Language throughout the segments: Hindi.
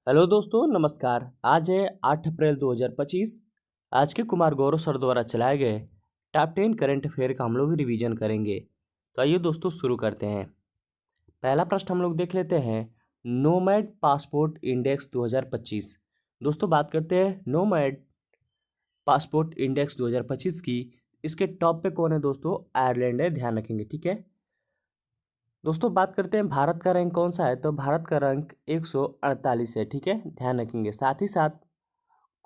हेलो दोस्तों, नमस्कार। आज है 8 अप्रैल 2025। आज के कुमार गौरव सर द्वारा चलाए गए टॉप 10 करंट अफेयर का हम लोग रिवीजन करेंगे। तो आइए दोस्तों शुरू करते हैं। पहला प्रश्न हम लोग देख लेते हैं। Nomad passport index 2025। दोस्तों बात करते हैं नोमैड पासपोर्ट इंडेक्स 2025 की। इसके टॉप पे कौन है दोस्तों? आयरलैंड है, ध्यान रखेंगे, ठीक है। दोस्तों बात करते हैं भारत का रैंक कौन सा है, तो भारत का रैंक 148 है, ठीक है, ध्यान रखेंगे। साथ ही साथ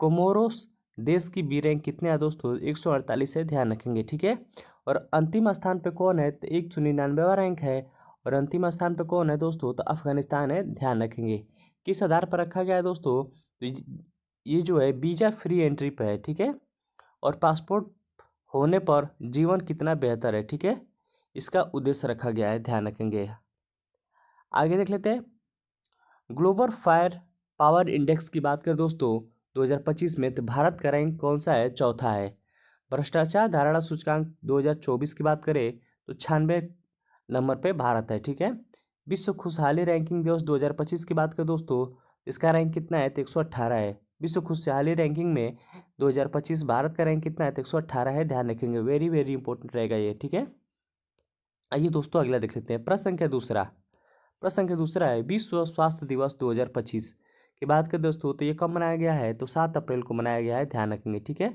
कोमोरोस देश की बी रैंक कितने हैं दोस्तों? 148 है, ध्यान रखेंगे, ठीक है। और अंतिम स्थान पे कौन है? तो 199वां रैंक है। और अंतिम स्थान पे कौन है दोस्तों? तो अफगानिस्तान है, ध्यान रखेंगे। किस आधार पर रखा गया है दोस्तों? तो ये जो है वीजा फ्री एंट्री पे है, ठीक है। और पासपोर्ट होने पर जीवन कितना बेहतर है, ठीक है, इसका उद्देश्य रखा गया है, ध्यान रखेंगे। आगे देख लेते हैं। ग्लोबल फायर पावर इंडेक्स की बात करें दोस्तों 2025 में, तो भारत का रैंक कौन सा है? चौथा है। भ्रष्टाचार धारणा सूचकांक 2024 की बात करें तो 96 नंबर पे भारत है, ठीक है। विश्व खुशहाली रैंकिंग दिवस 2025 की बात करें दोस्तों, इसका रैंक कितना है? तो 118 है। विश्व खुशहाली रैंकिंग में 2025 भारत का रैंक कितना है? तो 118 है, ध्यान रखेंगे। वेरी वेरी इंपॉर्टेंट रहेगा ये, ठीक है। आइए दोस्तों अगला देख लेते हैं। प्रश्न संख्या दूसरा है विश्व स्वास्थ्य दिवस 2025 की बात करें दोस्तों, तो ये कब मनाया गया है? तो 7 अप्रैल को मनाया गया है, ध्यान रखेंगे, ठीक है।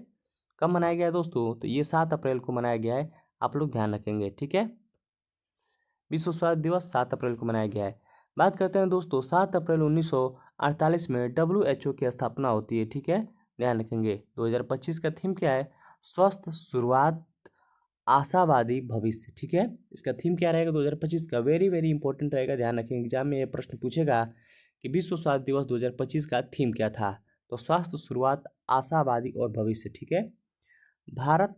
कब मनाया गया है दोस्तों? तो ये 7 अप्रैल को मनाया गया है, आप लोग ध्यान रखेंगे, ठीक है। विश्व स्वास्थ्य दिवस 7 अप्रैल को मनाया गया है। बात करते हैं दोस्तों 7 अप्रैल 1948 में WHO की स्थापना होती है, ठीक है, ध्यान रखेंगे। 2025 का थीम क्या है? स्वस्थ शुरुआत, आशावादी भविष्य, ठीक है। इसका थीम क्या रहेगा 2025 का? वेरी वेरी इंपॉर्टेंट रहेगा, ध्यान रखेंगे। एग्जाम में ये प्रश्न पूछेगा कि विश्व स्वास्थ्य दिवस 2025 का थीम क्या था? तो स्वास्थ्य शुरुआत, आशावादी और भविष्य, ठीक है। भारत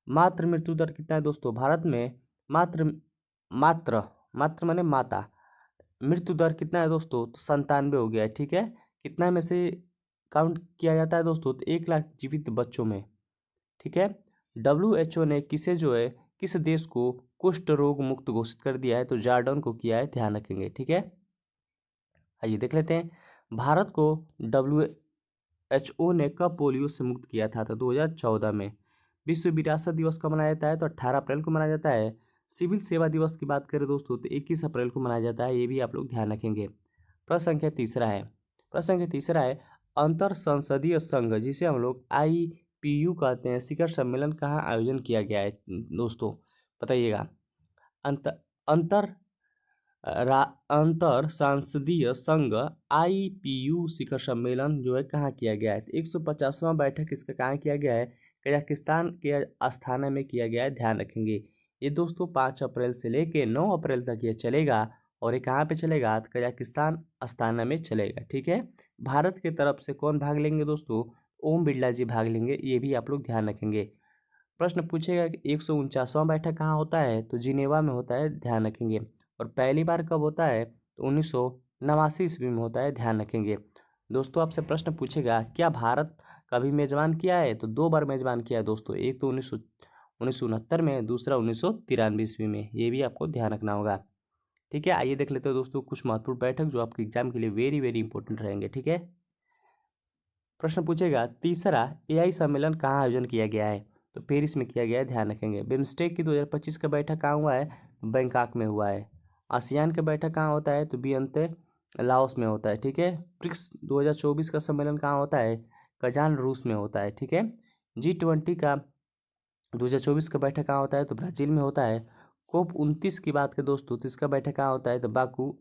मात्र मृत्यु दर कितना है दोस्तों? भारत में मात्र मात्र मात्र माने माता मृत्यु दर कितना है दोस्तों? तो 97 हो गया है, ठीक है। कितना में से काउंट किया जाता है दोस्तों? तो 1 लाख जीवित बच्चों में, ठीक है। WHO ने किसे जो है किस देश को कुष्ठ रोग मुक्त घोषित कर दिया है? तो जॉर्डन को किया है, ध्यान रखेंगे, ठीक है। आइए देख लेते हैं। भारत को WHO ने कब पोलियो से मुक्त किया था? तो 2014 में। विश्व विरासत दिवस कब मनाया जाता है? तो 18 अप्रैल को मनाया जाता है। सिविल सेवा दिवस की बात करें दोस्तों तो 21 अप्रैल को मनाया जाता है, ये भी आप लोग ध्यान रखेंगे। प्रश्न संख्या तीसरा है अंतर संसदीय संघ, जिसे हम लोग IPU कहते हैं, शिखर सम्मेलन कहाँ आयोजन किया गया है दोस्तों? बताइएगा। अंत अंतर अंतर सांसदीय संघ IPU शिखर सम्मेलन जो है कहाँ किया गया है? तो 150वां बैठक इसका कहाँ किया गया है? कजाकिस्तान के अस्थाना में किया गया है, ध्यान रखेंगे। ये दोस्तों 5 अप्रैल से लेके 9 अप्रैल तक ये चलेगा। और ये कहाँ पे चलेगा? तो कजाकिस्तान अस्थाना में चलेगा, ठीक है। भारत की तरफ से कौन भाग लेंगे दोस्तों? ओम बिरला जी भाग लेंगे, ये भी आप लोग ध्यान रखेंगे। प्रश्न पूछेगा कि 149वां बैठक कहाँ होता है? तो जिनेवा में होता है, ध्यान रखेंगे। और पहली बार कब होता है? तो 1989 ईस्वी में होता है, ध्यान रखेंगे। दोस्तों आपसे प्रश्न पूछेगा क्या भारत कभी मेजबान किया है? तो 2 बार मेजबान किया है दोस्तों। एक तो 1969 में, दूसरा 1993 ईस्वी में, ये भी आपको ध्यान रखना होगा, ठीक है। आइए देख लेते हैं दोस्तों कुछ महत्वपूर्ण बैठक जो आपके एग्जाम के लिए वेरी वेरी इंपॉर्टेंट रहेंगे, ठीक है। प्रश्न पूछेगा तीसरा AI सम्मेलन कहाँ आयोजन किया गया है? तो पेरिस में किया गया है, ध्यान रखेंगे। बिम्स्टेक की 2025 का बैठक कहाँ हुआ है? बैंकॉक में हुआ है। आसियान का बैठक कहाँ होता है? तो बियंते लाओस में होता है, ठीक है। ब्रिक्स 2024 का सम्मेलन कहाँ होता है? कजान रूस में होता है, ठीक है। G20 का 2024 का बैठक कहाँ होता है? तो ब्राज़ील में होता है। COP29 की बात करें दोस्तों तो इसका बैठक कहाँ होता है? तो बाकू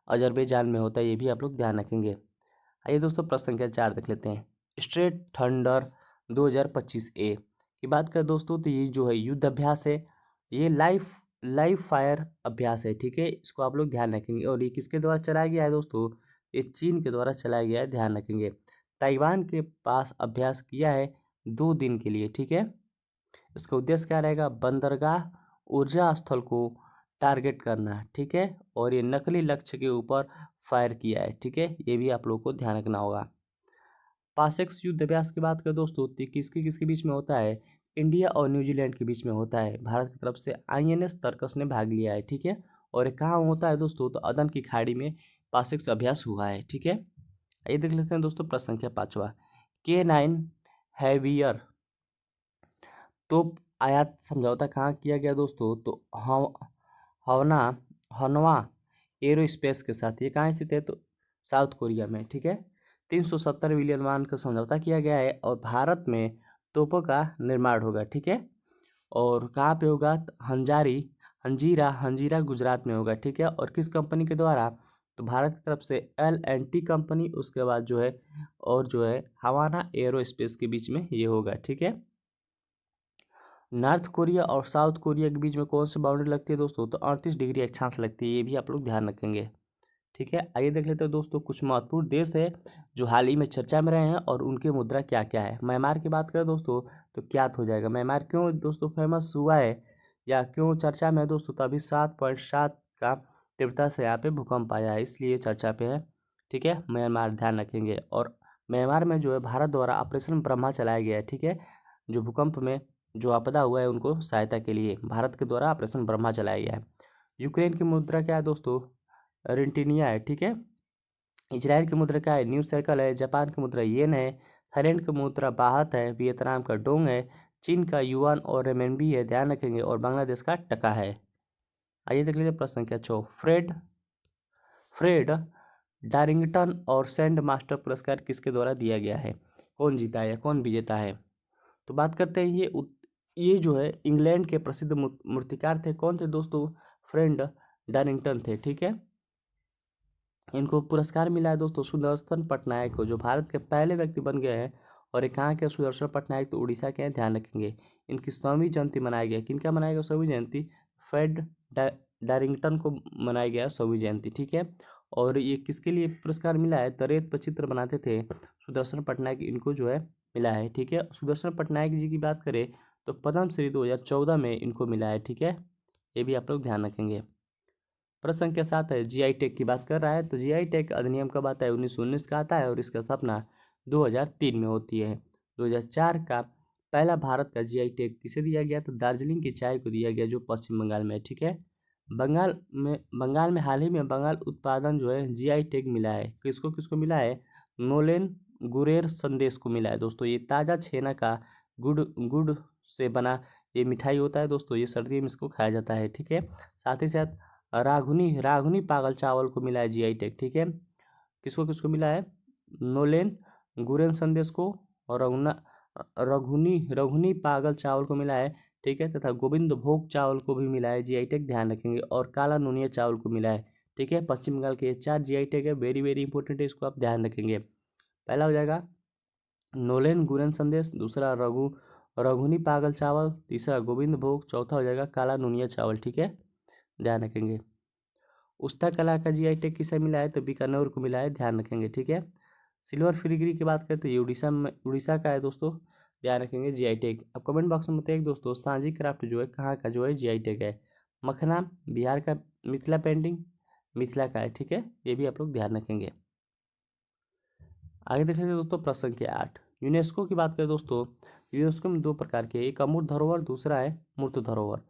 अजरबैजान में होता है, ये भी आप लोग ध्यान रखेंगे। आइए दोस्तों प्रश्न संख्या 4 देख लेते हैं। स्ट्रेट थंडर 2025A की बात करें दोस्तों तो ये जो है युद्ध अभ्यास है, ये लाइव फायर अभ्यास है, ठीक है। इसको आप लोग ध्यान रखेंगे। और ये किसके द्वारा चलाया गया है दोस्तों? ये चीन के द्वारा चलाया गया है, ध्यान रखेंगे। ताइवान के पास अभ्यास किया है 2 दिन के लिए, ठीक है। इसका उद्देश्य क्या रहेगा? बंदरगाह ऊर्जा स्थल को टारगेट करना है, ठीक है। और ये नकली लक्ष्य के ऊपर फायर किया है, ठीक है, ये भी आप लोगों को ध्यान रखना होगा। पासेक्स युद्ध अभ्यास की बात करें दोस्तों तो किसके किसके बीच में होता है? इंडिया और न्यूजीलैंड के बीच में होता है। भारत की तरफ से INS तर्कस ने भाग लिया है, ठीक है। और ये कहाँ होता है दोस्तों? तो अदन की खाड़ी में पासेक्स अभ्यास हुआ है, ठीक है। ये देख लेते हैं दोस्तों प्रश्न संख्या 5वां। K9 हैवियर तोप आयात समझौता कहाँ किया गया दोस्तों? तो हवना हनवा एरोस्पेस के साथ। ये कहाँ स्थित है? तो साउथ कोरिया में। ठीक है, 370 बिलियन वन का समझौता किया गया है और भारत में तोपों का निर्माण होगा। ठीक है, और कहाँ पे होगा? हंजीरा हंजीरा गुजरात में होगा। ठीक है, और किस कंपनी के द्वारा? तो भारत की तरफ से L&T कंपनी, उसके बाद जो है और जो है हवाना एरोस्पेस के बीच में ये होगा। ठीक है, नॉर्थ कोरिया और साउथ कोरिया के बीच में कौन सी बाउंड्री लगती है दोस्तों? तो 38 डिग्री अक्षांश लगती है। ये भी आप लोग ध्यान रखेंगे। ठीक है, आइए देख लेते हैं दोस्तों कुछ महत्वपूर्ण देश है जो हाल ही में चर्चा में रहे हैं और उनके मुद्रा क्या क्या है। म्यांमार की बात करें दोस्तों तो क्या हो जाएगा? म्यांमार क्यों दोस्तों फेमस हुआ है या क्यों चर्चा में है दोस्तों? तो अभी 7.7 का तीव्रता से यहाँ पे भूकंप आया है, इसलिए चर्चा पे है। ठीक है, म्यांमार ध्यान रखेंगे। और म्यांमार में जो है भारत द्वारा ऑपरेशन ब्रह्मा चलाया गया है। ठीक है, जो भूकंप में जो आपदा हुआ है उनको सहायता के लिए भारत के द्वारा ऑपरेशन ब्रह्मा चलाया गया है। यूक्रेन की मुद्रा क्या है दोस्तों? रेंटिनिया है। ठीक है, इजराइल की मुद्रा क्या है? न्यू सर्कल है। जापान की मुद्रा येन है। थाईलैंड की मुद्रा बाहत है। वियतनाम का डोंग है। चीन का युआन और रेमेनबी है, ध्यान रखेंगे। और बांग्लादेश का टका है। आइए देख लीजिए प्रश्न संख्या 6। फ्रेड डारिंगटन और सैंड मास्टर पुरस्कार किसके द्वारा दिया गया है? कौन जीता है, कौन विजेता है? तो बात करते हैं ये जो है इंग्लैंड के प्रसिद्ध मूर्तिकार थे। कौन थे दोस्तों? फ्रेड डारिंगटन थे। ठीक है, इनको पुरस्कार मिला है दोस्तों सुदर्शन पटनायक को, जो भारत के पहले व्यक्ति बन गए हैं। और ये कहाँ के? सुदर्शन पटनायक तो उड़ीसा के हैं, ध्यान रखेंगे। इनकी 100वीं जयंती मनाई गई। किनका मनाया गया 100वीं जयंती? फ्रेड डारिंगटन को मनाई गया 100वीं जयंती। ठीक है, और ये किसके लिए पुरस्कार मिला है? तो रेत पर चित्र बनाते थे सुदर्शन पटनायक, इनको जो है मिला है। ठीक है, सुदर्शन पटनायक जी की बात करें तो पद्मश्री 2014 में इनको मिला है। ठीक है, ये भी आप लोग ध्यान रखेंगे। प्रश्न संख्या 7 है, जीआई टैग की बात कर रहा है। तो जीआई टैग अधिनियम कब आता है? 1919 का आता है और इसका स्थापना 2003 में होती है। 2004 का पहला भारत का जीआई टैग किसे दिया गया? तो दार्जिलिंग की चाय को दिया गया, जो पश्चिम बंगाल में है। ठीक है, बंगाल में हाल ही में बंगाल उत्पादन जो है जीआई टैग मिला है। किसको किसको मिला है? नोलेन गुरेर संदेश को मिला है दोस्तों। ये ताज़ा छेना का गुड़ गुड़ से बना ये मिठाई होता है दोस्तों। ये सर्दी में इसको खाया जाता है। ठीक है, साथ ही साथ राघुनी राघुनी पागल चावल को मिला है जीआई टैग। ठीक है, किसको किसको मिला है? नोलेन गुरेन संदेश को और रघुनी रघुनी पागल चावल को मिला है। ठीक है, तथा गोविंद भोग चावल को भी मिला है जीआई टैग, ध्यान रखेंगे। और काला नूनिया चावल को मिला है। ठीक है, पश्चिम बंगाल के ये 4 जीआई टैग है, वेरी वेरी इंपॉर्टेंट है, इसको आप ध्यान रखेंगे। पहला हो जाएगा नोलेन गुरेन संदेश, दूसरा रघुनी पागल चावल, तीसरा गोविंद भोग, चौथा हो जाएगा काला नूनिया चावल। ठीक है, ध्यान रखेंगे। उस्ता कला का जीआई टैग किसे मिला है? तो बीकानेर को मिला है, ध्यान रखेंगे। ठीक है, सिल्वर फिलिग्री की बात करते हैं, ये उड़ीसा का है दोस्तों, ध्यान रखेंगे जीआई टैग। अब कमेंट बॉक्स में बताइए दोस्तों सांझी क्राफ्ट जो है कहाँ का जो है जीआई टैग है? मखना बिहार का, मिथिला पेंटिंग मिथिला का है। ठीक है, ये भी आप लोग ध्यान रखेंगे। आगे देख लेते हैं दोस्तों प्रश्न संख्या 8। यूनेस्को की बात करें दोस्तों, यूनेस्को में 2 प्रकार के, एक अमूर्त धरोहर, दूसरा है मूर्त धरोहर।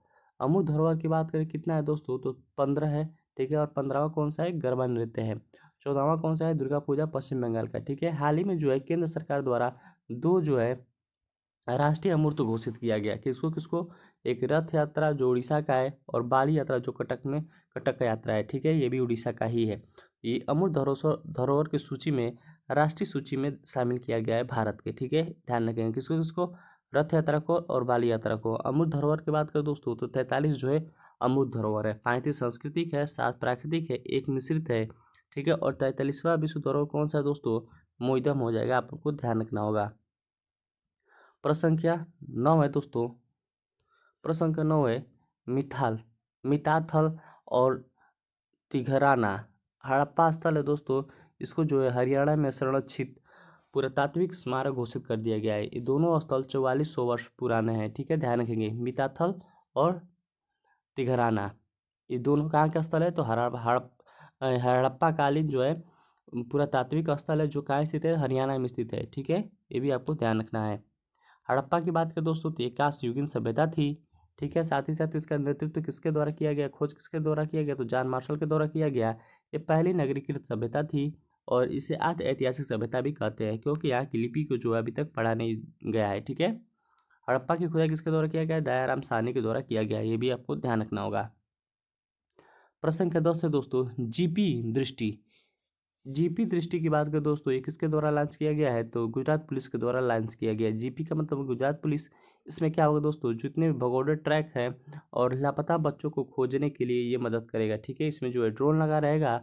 अमूर्त धरोहर की बात करें कितना है दोस्तों? तो 15 है। ठीक है, और 15वां कौन सा है? गरबा नृत्य है। 14वां कौन सा है? दुर्गा पूजा पश्चिम बंगाल का। ठीक है, हाल ही में जो है केंद्र सरकार द्वारा 2 जो है राष्ट्रीय अमूर्त घोषित किया गया। किसको किसको? एक रथ यात्रा जो उड़ीसा का है और बाली यात्रा जो कटक का यात्रा है। ठीक है, ये भी उड़ीसा का ही है। ये अमूर्त धरोहर की सूची में, राष्ट्रीय सूची में शामिल किया गया है भारत के। ठीक है, ध्यान रखेंगे किसको किसको? रथ यात्रा को और बाली यात्रा को। अमूर्त धरोहर की बात करें दोस्तों तो 43 जो है अमूर्त धरोहर है। 35 सांस्कृतिक है, 7 प्राकृतिक है, 1 मिश्रित है। ठीक है, और 43वां विश्व धरोहर कौन सा है दोस्तों? मोइदम हो जाएगा, आपको ध्यान रखना होगा। प्रश्न संख्या 9 है दोस्तों, प्रश्न संख्या 9 है मिताथल और तिघराना हड़प्पा स्थल है दोस्तों। इसको जो है हरियाणा में संरक्षित पुरातात्विक स्मारक घोषित कर दिया गया है। ये दोनों स्थल 4400 वर्ष पुराने हैं। ठीक है, ध्यान रखेंगे मिताथल और तिघराना, ये दोनों कहाँ का स्थल है? तो हड़प्पा कालीन जो है पुरातात्विक स्थल है, जो कहाँ स्थित है? हरियाणा में स्थित है। ठीक है, ये भी आपको ध्यान रखना है। हड़प्पा की बात करें दोस्तों तो ये कांस्य युगीन सभ्यता थी। ठीक है, साथ ही साथ इसका नेतृत्व किसके द्वारा किया गया? खोज किसके द्वारा किया गया? तो जॉन मार्शल के द्वारा किया गया। ये पहली नगरीकृत सभ्यता थी और इसे आद्य ऐतिहासिक सभ्यता भी कहते हैं, क्योंकि यहाँ की लिपि को जो है अभी तक पढ़ा नहीं गया है। ठीक है। हड़प्पा की खुदाई किसके द्वारा किया गया है? दयाराम साहनी के द्वारा किया गया है, ये भी आपको ध्यान रखना होगा। प्रश्न संख्या 10 है दोस्तों, जीपी दृष्टि। जीपी दृष्टि की बात करें दोस्तों, ये किसके द्वारा लॉन्च किया गया है? तो गुजरात पुलिस के द्वारा लॉन्च किया गया है। जीपी का मतलब गुजरात पुलिस। इसमें क्या होगा दोस्तों, जितने भी भगोड़े ट्रैक हैं और लापता बच्चों को खोजने के लिए ये मदद करेगा। ठीक है। इसमें जो है ड्रोन लगा रहेगा,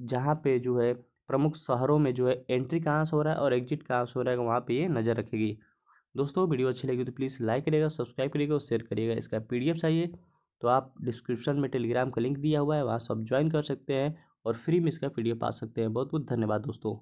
जहाँ पे जो है प्रमुख शहरों में जो है एंट्री कहाँ से हो रहा है और एग्जिट कहाँ से हो रहा है, वहाँ पे ये नज़र रखेगी। दोस्तों वीडियो अच्छी लगी तो प्लीज़ लाइक करिएगा, सब्सक्राइब करिएगा और शेयर करिएगा। इसका पीडीएफ चाहिए तो आप डिस्क्रिप्शन में टेलीग्राम का लिंक दिया हुआ है, वहाँ से आप ज्वाइन कर सकते हैं और फ्री में इसका पीडीएफ पा सकते हैं। बहुत बहुत धन्यवाद दोस्तों।